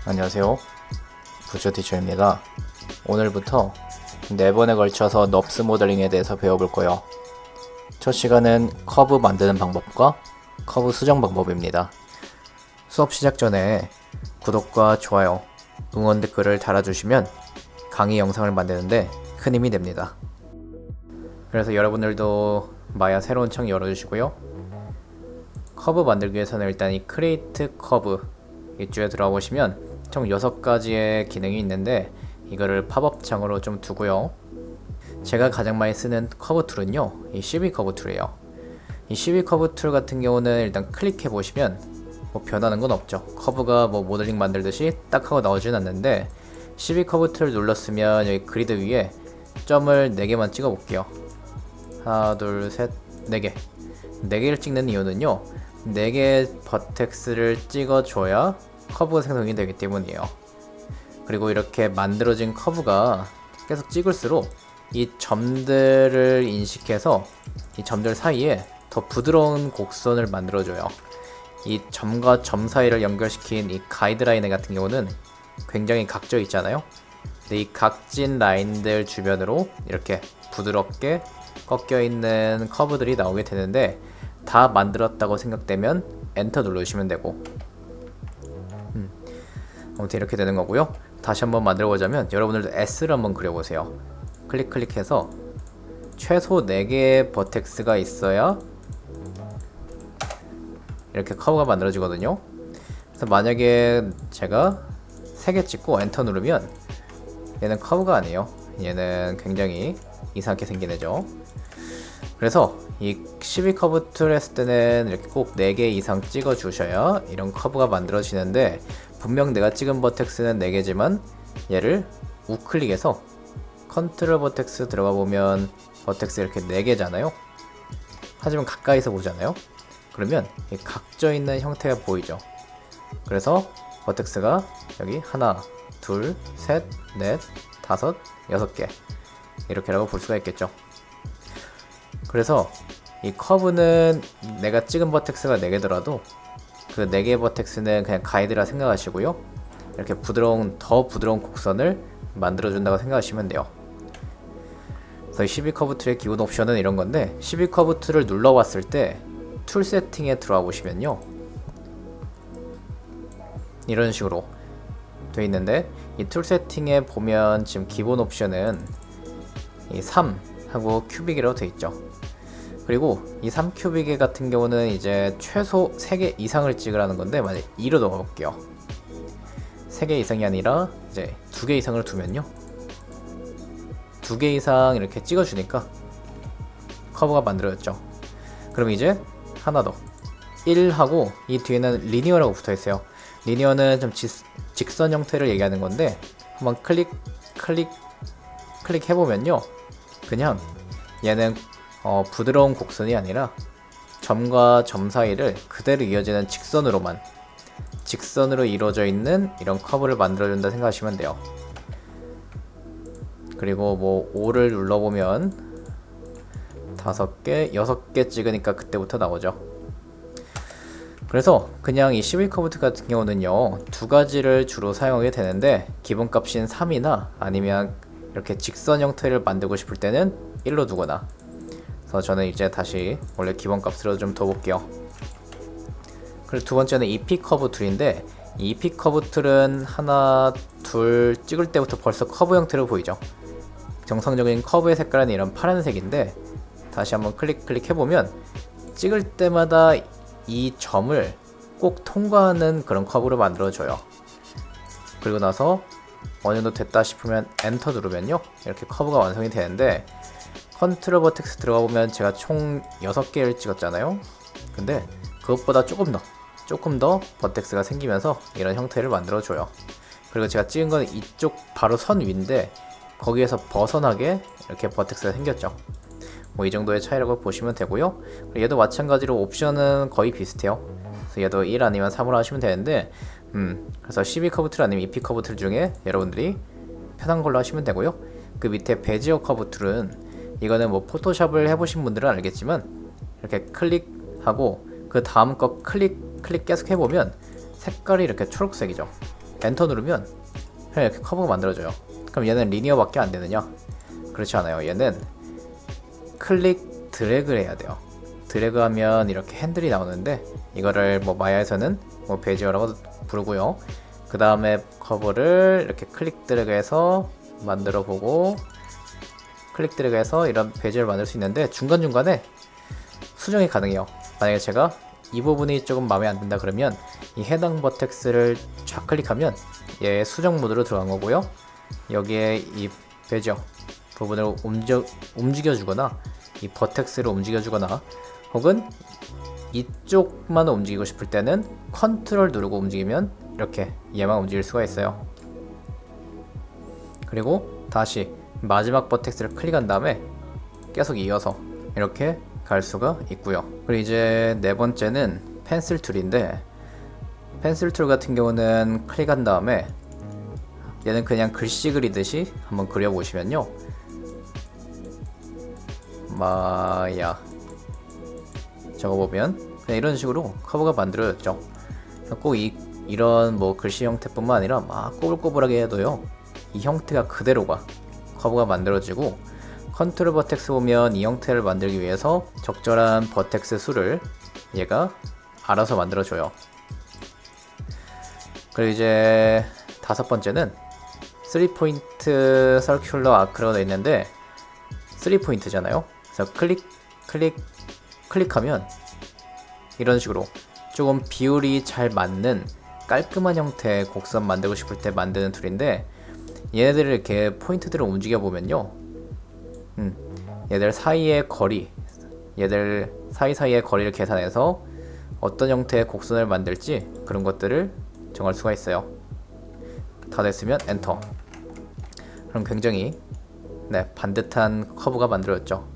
안녕하세요. 부처티처입니다. 오늘부터 4번에 걸쳐서 넙스 모델링에 대해서 배워볼 거예요. 첫 시간은 커브 만드는 방법과 커브 수정 방법입니다. 수업 시작 전에 구독과 좋아요, 응원 댓글을 달아주시면 강의 영상을 만드는데 큰 힘이 됩니다. 그래서 여러분들도 마야 새로운 창 열어주시고요. 커브 만들기 위해서는 일단 이 크리에이트 커브 이쪽에 들어가 보시면 총 6가지의 기능이 있는데 이거를 팝업 창으로 좀 두고요. 제가 가장 많이 쓰는 커브 툴은요, 이 CV 커브 툴이에요. 이 CV 커브 툴 같은 경우는 일단 클릭해 보시면 뭐 변하는 건 없죠. 커브가 뭐 모델링 만들듯이 딱 하고 나오진 않는데 CV 커브 툴 눌렀으면 여기 그리드 위에 점을 4개만 찍어 볼게요. 하나, 둘, 셋, 4개. 4개를 찍는 이유는요, 4개의 버텍스를 찍어줘야 커브가 생성이 되기 때문이에요. 그리고 이렇게 만들어진 커브가 계속 찍을수록 이 점들을 인식해서 이 점들 사이에 더 부드러운 곡선을 만들어줘요. 이 점과 점 사이를 연결시킨 이 가이드라인 같은 경우는 굉장히 각져 있잖아요. 근데 이 각진 라인들 주변으로 이렇게 부드럽게 꺾여 있는 커브들이 나오게 되는데, 다 만들었다고 생각되면 엔터 누르시면 되고, 아무튼 이렇게 되는 거고요. 다시 한번 만들어 보자면 여러분들도 S를 한번 그려보세요. 클릭해서 최소 4개의 버텍스가 있어야 이렇게 커브가 만들어지거든요. 그래서 만약에 제가 3개 찍고 엔터 누르면 얘는 커브가 아니에요. 얘는 굉장히 이상하게 생긴 애죠. 그래서 이 CV 커브 툴 했을 때는 이렇게 꼭 4개 이상 찍어 주셔야 이런 커브가 만들어지는데, 분명 내가 찍은 버텍스는 4개지만 얘를 우클릭해서 컨트롤 버텍스 들어가 보면 버텍스 이렇게 4개잖아요. 하지만 가까이서 보잖아요. 그러면 이 각져 있는 형태가 보이죠. 그래서 버텍스가 여기 하나, 둘, 셋, 넷, 다섯, 6개 이렇게라고 볼 수가 있겠죠. 그래서 이 커브는 내가 찍은 버텍스가 4개더라도 그 4개의 버텍스는 그냥 가이드라 생각하시고요. 이렇게 더 부드러운 곡선을 만들어준다고 생각하시면 돼요. 그래서 이 CV 커브 툴의 기본 옵션은 이런 건데, CV 커브 툴을 눌러왔을 때 툴 세팅에 들어와 보시면요, 이런 식으로 돼 있는데, 이 툴 세팅에 보면 지금 기본 옵션은 이 3하고 큐빅이라고 돼 있죠. 그리고 이 3큐빅 같은 경우는 이제 최소 3개 이상을 찍으라는 건데, 만약 2로 넣어볼게요. 3개 이상이 아니라 이제 2개 이상을 두면요, 2개 이상 이렇게 찍어주니까 커브가 만들어졌죠. 그럼 이제 하나 더 1하고 이 뒤에는 리니어라고 붙어있어요. 리니어는 좀 직선 형태를 얘기하는 건데, 한번 클릭 해보면요, 그냥 얘는 부드러운 곡선이 아니라 점과 점 사이를 그대로 이어지는 직선으로 이루어져 있는 이런 커브를 만들어준다 생각하시면 돼요. 그리고 뭐 5를 눌러보면 5개, 6개 찍으니까 그때부터 나오죠. 그래서 그냥 이 CV 커브 툴 같은 경우는요, 2가지를 주로 사용하게 되는데, 기본값인 3이나 아니면 이렇게 직선 형태를 만들고 싶을 때는 1로 두거나. 그래서 저는 이제 다시 원래 기본값으로 좀 둬볼게요. 그리고 두 번째는 EP 커브 툴인데, 이 EP 커브 툴은 하나, 둘 찍을 때부터 벌써 커브 형태로 보이죠. 정상적인 커브의 색깔은 이런 파란색인데, 다시 한번 클릭 해보면 찍을 때마다 이 점을 꼭 통과하는 그런 커브로 만들어줘요. 그리고 나서 어느 정도 됐다 싶으면 엔터 누르면요, 이렇게 커브가 완성이 되는데, 컨트롤 버텍스 들어가 보면 제가 총 6개를 찍었잖아요. 근데 그것보다 조금 더 버텍스가 생기면서 이런 형태를 만들어줘요. 그리고 제가 찍은 건 이쪽 바로 선 위인데, 거기에서 벗어나게 이렇게 버텍스가 생겼죠. 뭐 이 정도의 차이라고 보시면 되고요. 얘도 마찬가지로 옵션은 거의 비슷해요. 그래서 얘도 1 아니면 3으로 하시면 되는데, 그래서 CV 커브 툴 아니면 EP 커브 툴 중에 여러분들이 편한 걸로 하시면 되고요. 그 밑에 베지어 커브 툴은, 이거는 뭐 포토샵을 해보신 분들은 알겠지만, 이렇게 클릭하고 그 다음 거 클릭 계속 해보면 색깔이 이렇게 초록색이죠. 엔터 누르면 그냥 이렇게 커브가 만들어져요. 그럼 얘는 리니어밖에 안 되느냐? 그렇지 않아요. 얘는 클릭 드래그를 해야 돼요. 드래그하면 이렇게 핸들이 나오는데 이거를 뭐 마야에서는 뭐 베지어라고 부르고요. 그 다음에 커브를 이렇게 클릭 드래그해서 만들어 보고 클릭 드래그해서 이런 베지어를 만들 수 있는데 중간중간에 수정이 가능해요. 만약에 제가 이 부분이 조금 마음에 안 든다 그러면 이 해당 버텍스를 좌클릭하면 얘 수정 모드로 들어간 거고요. 여기에 이 베지어 부분을 움직여주거나 이 버텍스를 움직여주거나 혹은 이쪽만 움직이고 싶을 때는 컨트롤 누르고 움직이면 이렇게 얘만 움직일 수가 있어요. 그리고 다시 마지막 버텍스를 클릭한 다음에 계속 이어서 이렇게 갈 수가 있고요. 그리고 이제 네 번째는 펜슬 툴인데 펜슬 툴 같은 경우는 클릭한 다음에 얘는 그냥 글씨 그리듯이 한번 그려보시면요. 마야 적어보면 그냥 이런 식으로 커브가 만들어졌죠. 꼭 이런 뭐 글씨 형태뿐만 아니라 막 꼬불꼬불하게 해도요. 이 형태가 그대로가 커브가 만들어지고 컨트롤 버텍스 보면 이 형태를 만들기 위해서 적절한 버텍스 수를 얘가 알아서 만들어줘요. 그리고 이제 다섯 번째는 3포인트 서큘러 아크로 되어 있는데 3포인트잖아요. 그래서 클릭하면 이런 식으로 조금 비율이 잘 맞는 깔끔한 형태의 곡선 만들고 싶을 때 만드는 툴인데 얘네들을 이렇게 포인트들을 움직여 보면요. 얘들 사이의 거리, 얘들 사이사이의 거리를 계산해서 어떤 형태의 곡선을 만들지 그런 것들을 정할 수가 있어요. 다 됐으면 엔터. 그럼 굉장히 반듯한 커브가 만들어졌죠.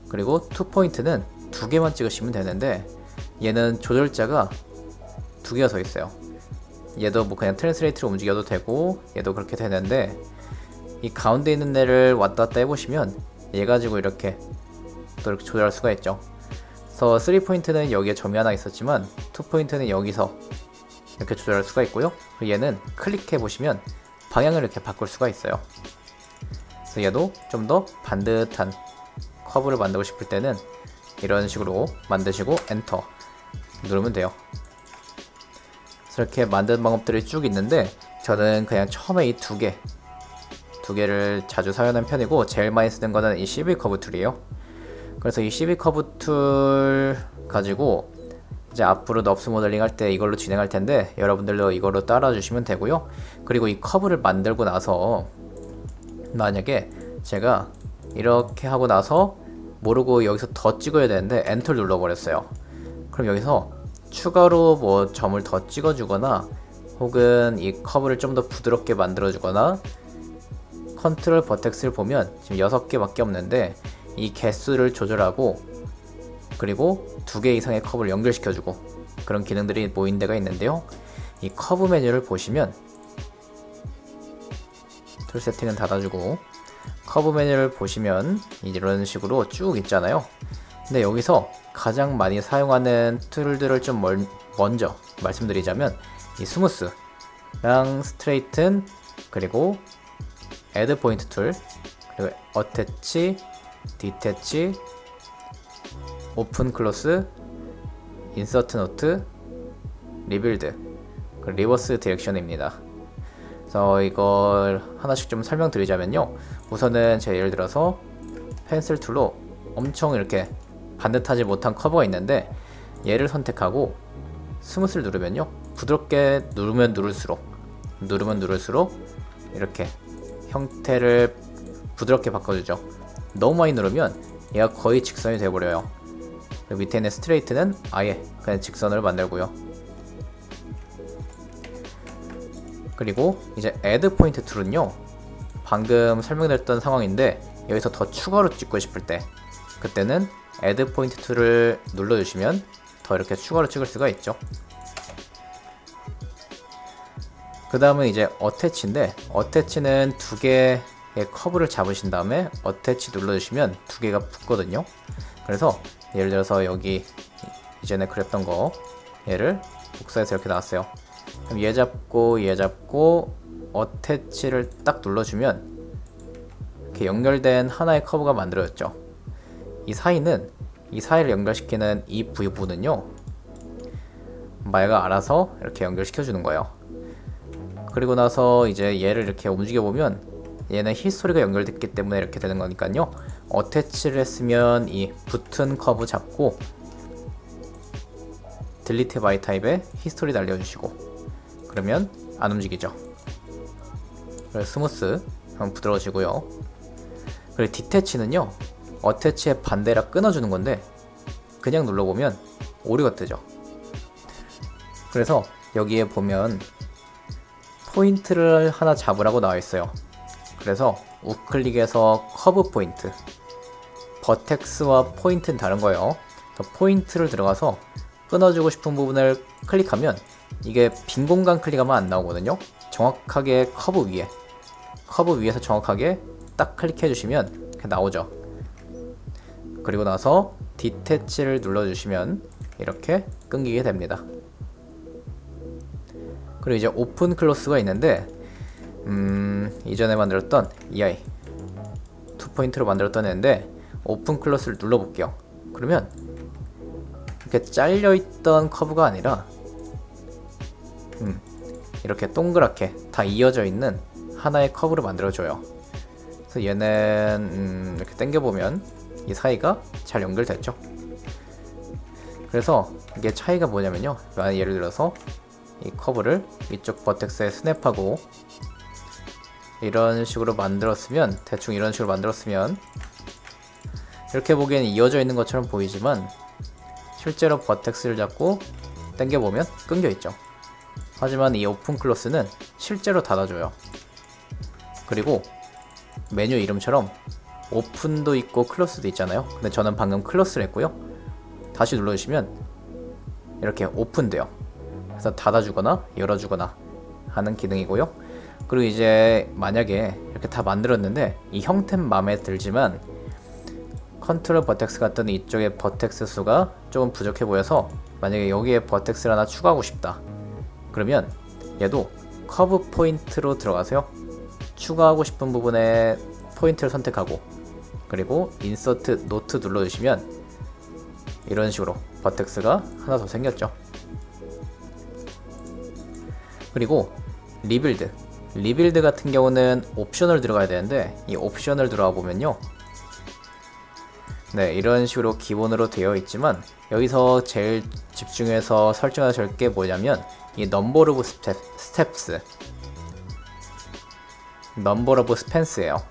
그리고 2포인트는 두 개만 찍으시면 되는데 얘는 조절자가 두 개가 서 있어요. 얘도 뭐 그냥 트랜스레이트로 움직여도 되고 얘도 그렇게 되는데 이 가운데 있는 애를 왔다 갔다 해보시면 얘 가지고 이렇게 또 이렇게 조절할 수가 있죠. 그래서 3포인트는 여기에 점이 하나 있었지만 2포인트는 여기서 이렇게 조절할 수가 있고요. 그리고 얘는 클릭해 보시면 방향을 이렇게 바꿀 수가 있어요. 그래서 얘도 좀 더 반듯한 커브를 만들고 싶을 때는 이런 식으로 만드시고 엔터 누르면 돼요. 그래서 이렇게 만드는 방법들이 쭉 있는데 저는 그냥 처음에 이 두 개를 자주 사용하는 편이고 제일 많이 쓰는 거는 이 CV 커브 툴이에요. 그래서 이 CV 커브 툴 가지고 이제 앞으로 넙스 모델링 할 때 이걸로 진행할 텐데 여러분들도 이걸로 따라 주시면 되고요. 그리고 이 커브를 만들고 나서 만약에 제가 이렇게 하고 나서 모르고 여기서 더 찍어야 되는데 엔터를 눌러버렸어요. 그럼 여기서 추가로 뭐 점을 더 찍어주거나 혹은 이 커브를 좀 더 부드럽게 만들어주거나 컨트롤 버텍스를 보면 지금 6개밖에 없는데 이 개수를 조절하고 그리고 2개 이상의 커브를 연결시켜주고 그런 기능들이 모인 데가 있는데요. 이 커브 메뉴를 보시면 툴 세팅은 닫아주고 커브 메뉴를 보시면 이런 식으로 쭉 있잖아요. 근데 여기서 가장 많이 사용하는 툴들을 좀 먼저 말씀드리자면 이 스무스랑 스트레이튼 그리고 애드 포인트 툴 그리고 어태치, 디태치, 오픈 클로스, 인서트 노트, 리빌드, 리버스 디렉션입니다. 그래서 이걸 하나씩 좀 설명드리자면요. 우선은 제가 예를 들어서 펜슬 툴로 엄청 이렇게 반듯하지 못한 커버가 있는데 얘를 선택하고 스무스를 누르면요. 부드럽게 누르면 누를수록 이렇게 형태를 부드럽게 바꿔주죠. 너무 많이 누르면 얘가 거의 직선이 되어버려요. 밑에 있는 스트레이트는 아예 그냥 직선으로 만들고요. 그리고 이제 애드 포인트 툴은요. 방금 설명드렸던 상황인데 여기서 더 추가로 찍고 싶을 때 그때는 애드 포인트 툴을 눌러주시면 더 이렇게 추가로 찍을 수가 있죠. 그 다음은 이제 어태치인데 어태치는 2개의 커브를 잡으신 다음에 어태치 눌러주시면 2개가 붙거든요. 그래서 예를 들어서 여기 이전에 그렸던 거 얘를 복사해서 이렇게 나왔어요. 그럼 얘 잡고 어태치를 딱 눌러주면 이렇게 연결된 하나의 커브가 만들어졌죠. 이 사이를 연결시키는 이 부분은요, 얘가 알아서 이렇게 연결시켜 주는 거예요. 그리고 나서 이제 얘를 이렇게 움직여 보면 얘는 히스토리가 연결됐기 때문에 이렇게 되는 거니까요, 어태치를 했으면 이 붙은 커브 잡고 딜리트 바이 타입에 히스토리 날려주시고, 그러면 안 움직이죠. 그래서 스무스, 한번 부드러워지고요. 그리고 디태치는요, 어태치의 반대라 끊어주는 건데 그냥 눌러보면 오류가 뜨죠. 그래서 여기에 보면 포인트를 하나 잡으라고 나와 있어요. 그래서 우클릭해서 커브 포인트, 버텍스와 포인트는 다른 거예요. 포인트를 들어가서 끊어주고 싶은 부분을 클릭하면 이게 빈 공간 클릭하면 안 나오거든요. 정확하게 커브 위에서 정확하게 딱 클릭해 주시면 이렇게 나오죠. 그리고 나서 디태치를 눌러주시면 이렇게 끊기게 됩니다. 그리고 이제 오픈 클로스가 있는데, 이전에 만들었던 EI 2포인트로 만들었던 애인데, 오픈 클로스를 눌러볼게요. 그러면 이렇게 잘려있던 커브가 아니라 이렇게 동그랗게 다 이어져 있는 하나의 커브를 만들어줘요. 그래서 얘는 이렇게 당겨보면 이 사이가 잘 연결됐죠. 그래서 이게 차이가 뭐냐면요, 예를 들어서 이 커브를 이쪽 버텍스에 스냅하고 이런 식으로 만들었으면, 대충 이런 식으로 만들었으면 이렇게 보기에는 이어져 있는 것처럼 보이지만 실제로 버텍스를 잡고 당겨보면 끊겨 있죠. 하지만 이 오픈 클로스는 실제로 닫아줘요. 그리고 메뉴 이름처럼 오픈도 있고 클로스도 있잖아요. 근데 저는 방금 클로스를 했고요. 다시 눌러주시면 이렇게 오픈돼요. 그래서 닫아주거나 열어주거나 하는 기능이고요. 그리고 이제 만약에 이렇게 다 만들었는데 이 형태는 마음에 들지만 컨트롤 버텍스 같은 이쪽에 버텍스 수가 조금 부족해 보여서 만약에 여기에 버텍스를 하나 추가하고 싶다, 그러면 얘도 커브 포인트로 들어가세요. 추가하고 싶은 부분에 포인트를 선택하고, 그리고 인서트 노트 눌러주시면 이런 식으로 버텍스가 하나 더 생겼죠. 그리고 리빌드 같은 경우는 옵션을 들어가야 되는데, 이 옵션을 들어가 보면요, 네, 이런 식으로 기본으로 되어 있지만 여기서 제일 집중해서 설정하셔야 할 게 뭐냐면 이 넘버 오브 스텝스, 넘버 오브 스펜스예요.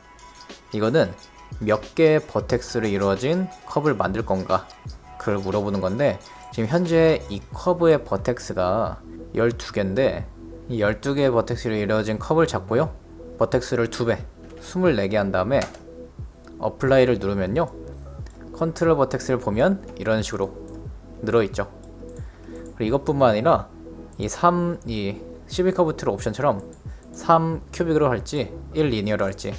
이거는 몇 개의 버텍스로 이루어진 커브를 만들 건가, 그걸 물어보는 건데, 지금 현재 이 커브의 버텍스가 12개인데 이 12개의 버텍스로 이루어진 커브를 잡고요, 버텍스를 2배 24개 한 다음에 어플라이를 누르면요, 컨트롤 버텍스를 보면 이런 식으로 늘어있죠. 그리고 이것뿐만 아니라 이 12커브 툴 옵션처럼 3 큐빅으로 할지 1 리니어로 할지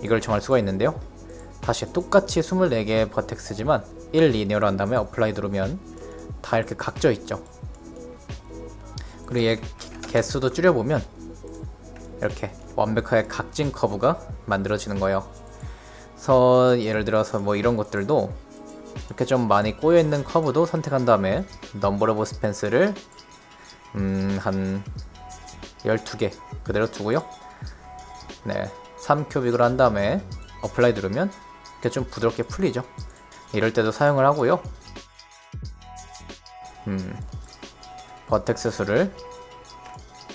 이걸 정할 수가 있는데요, 다시 똑같이 24개의 버텍스지만 1 리니어로 한 다음에 어플라이 누르면 다 이렇게 각져 있죠. 그리고 얘 개수도 줄여보면 이렇게 완벽하게 각진 커브가 만들어지는 거예요. 그래서 예를 들어서 뭐 이런 것들도 이렇게 좀 많이 꼬여있는 커브도 선택한 다음에 넘버 오브 스펜스를 한 12개 그대로 두고요, 네, 3큐빅으로 한 다음에 어플라이 누르면 이렇게 좀 부드럽게 풀리죠. 이럴 때도 사용을 하고요. 버텍스 수를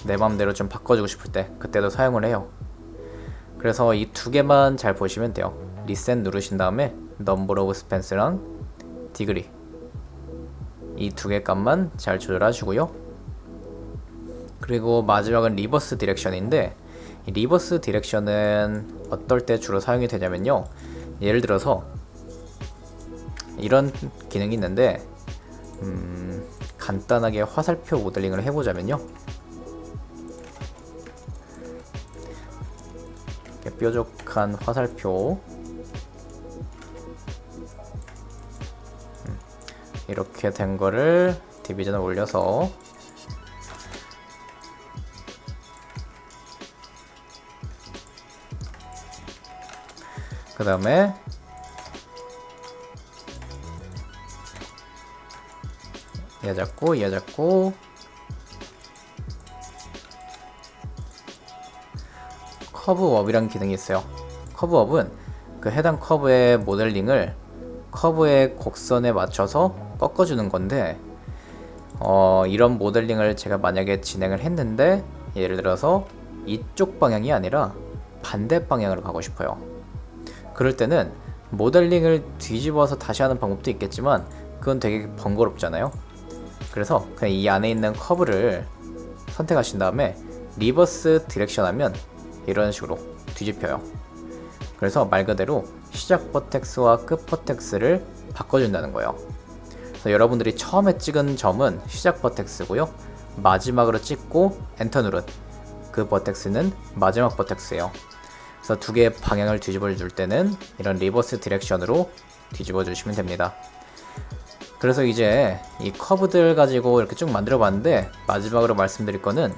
내 맘대로 좀 바꿔주고 싶을 때 그때도 사용을 해요. 그래서 이 두 개만 잘 보시면 돼요. 리셋 누르신 다음에 넘버 오브 스펜스랑 디그리 이 두 개 값만 잘 조절하시고요. 그리고 마지막은 리버스 디렉션인데, 이 리버스 디렉션은 어떨 때 주로 사용이 되냐면요, 예를 들어서 이런 기능이 있는데, 간단하게 화살표 모델링을 해보자면요, 이렇게 뾰족한 화살표, 이렇게 된 거를 디비전을 올려서 그 다음에 얘 잡고 커브업이라는 기능이 있어요. 커브업은 그 해당 커브의 모델링을 커브의 곡선에 맞춰서 꺾어주는 건데, 이런 모델링을 제가 만약에 진행을 했는데 예를 들어서 이쪽 방향이 아니라 반대 방향으로 가고 싶어요. 그럴 때는 모델링을 뒤집어서 다시 하는 방법도 있겠지만 그건 되게 번거롭잖아요. 그래서 그냥 이 안에 있는 커브를 선택하신 다음에 리버스 디렉션 하면 이런 식으로 뒤집혀요. 그래서 말 그대로 시작 버텍스와 끝 버텍스를 바꿔준다는 거예요. 그래서 여러분들이 처음에 찍은 점은 시작 버텍스고요, 마지막으로 찍고 엔터 누른 그 버텍스는 마지막 버텍스예요. 그래서 두 개의 방향을 뒤집어 줄 때는 이런 리버스 디렉션으로 뒤집어 주시면 됩니다. 그래서 이제 이 커브들 가지고 이렇게 쭉 만들어 봤는데, 마지막으로 말씀드릴 거는,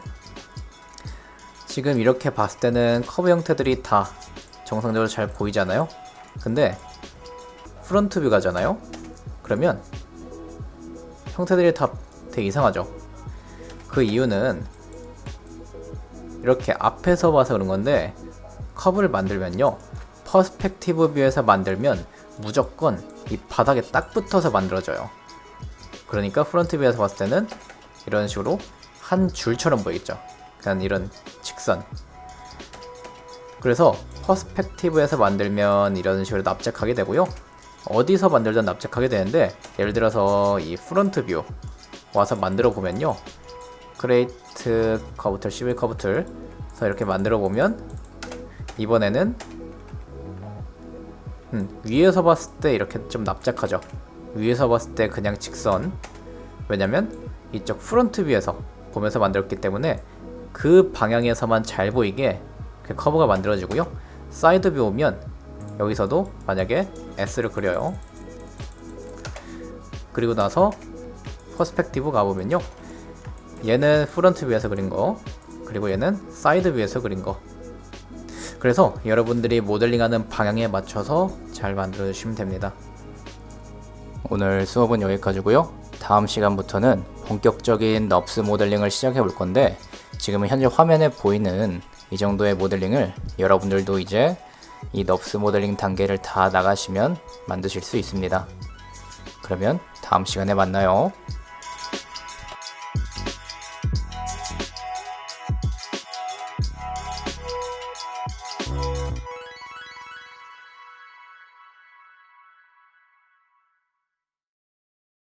지금 이렇게 봤을 때는 커브 형태들이 다 정상적으로 잘 보이잖아요. 근데 프론트 뷰 가잖아요. 그러면 형태들이 다 되게 이상하죠. 그 이유는 이렇게 앞에서 봐서 그런 건데, 커브를 만들면요, 퍼스펙티브 뷰에서 만들면 무조건 이 바닥에 딱 붙어서 만들어져요. 그러니까 프론트 뷰에서 봤을 때는 이런 식으로 한 줄처럼 보이겠죠. 그냥 이런 직선. 그래서 퍼스펙티브에서 만들면 이런 식으로 납작하게 되고요, 어디서 만들든 납작하게 되는데, 예를 들어서 이 프론트 뷰 와서 만들어 보면요, 크레이트 커브툴, 시빌 커브툴 그래서 이렇게 만들어 보면 이번에는 위에서 봤을 때 이렇게 좀 납작하죠. 위에서 봤을 때 그냥 직선. 왜냐면 이쪽 프론트 뷰에서 보면서 만들었기 때문에 그 방향에서만 잘 보이게 커브가 만들어지고요, 사이드 뷰 오면 여기서도 만약에 S를 그려요. 그리고 나서 퍼스펙티브 가보면요, 얘는 프론트 뷰에서 그린 거, 그리고 얘는 사이드 뷰에서 그린 거. 그래서 여러분들이 모델링하는 방향에 맞춰서 잘 만들어 주시면 됩니다. 오늘 수업은 여기까지고요. 다음 시간부터는 본격적인 넙스 모델링을 시작해 볼 건데, 지금은 현재 화면에 보이는 이 정도의 모델링을 여러분들도 이제 이 넙스 모델링 단계를 다 나가시면 만드실 수 있습니다. 그러면 다음 시간에 만나요.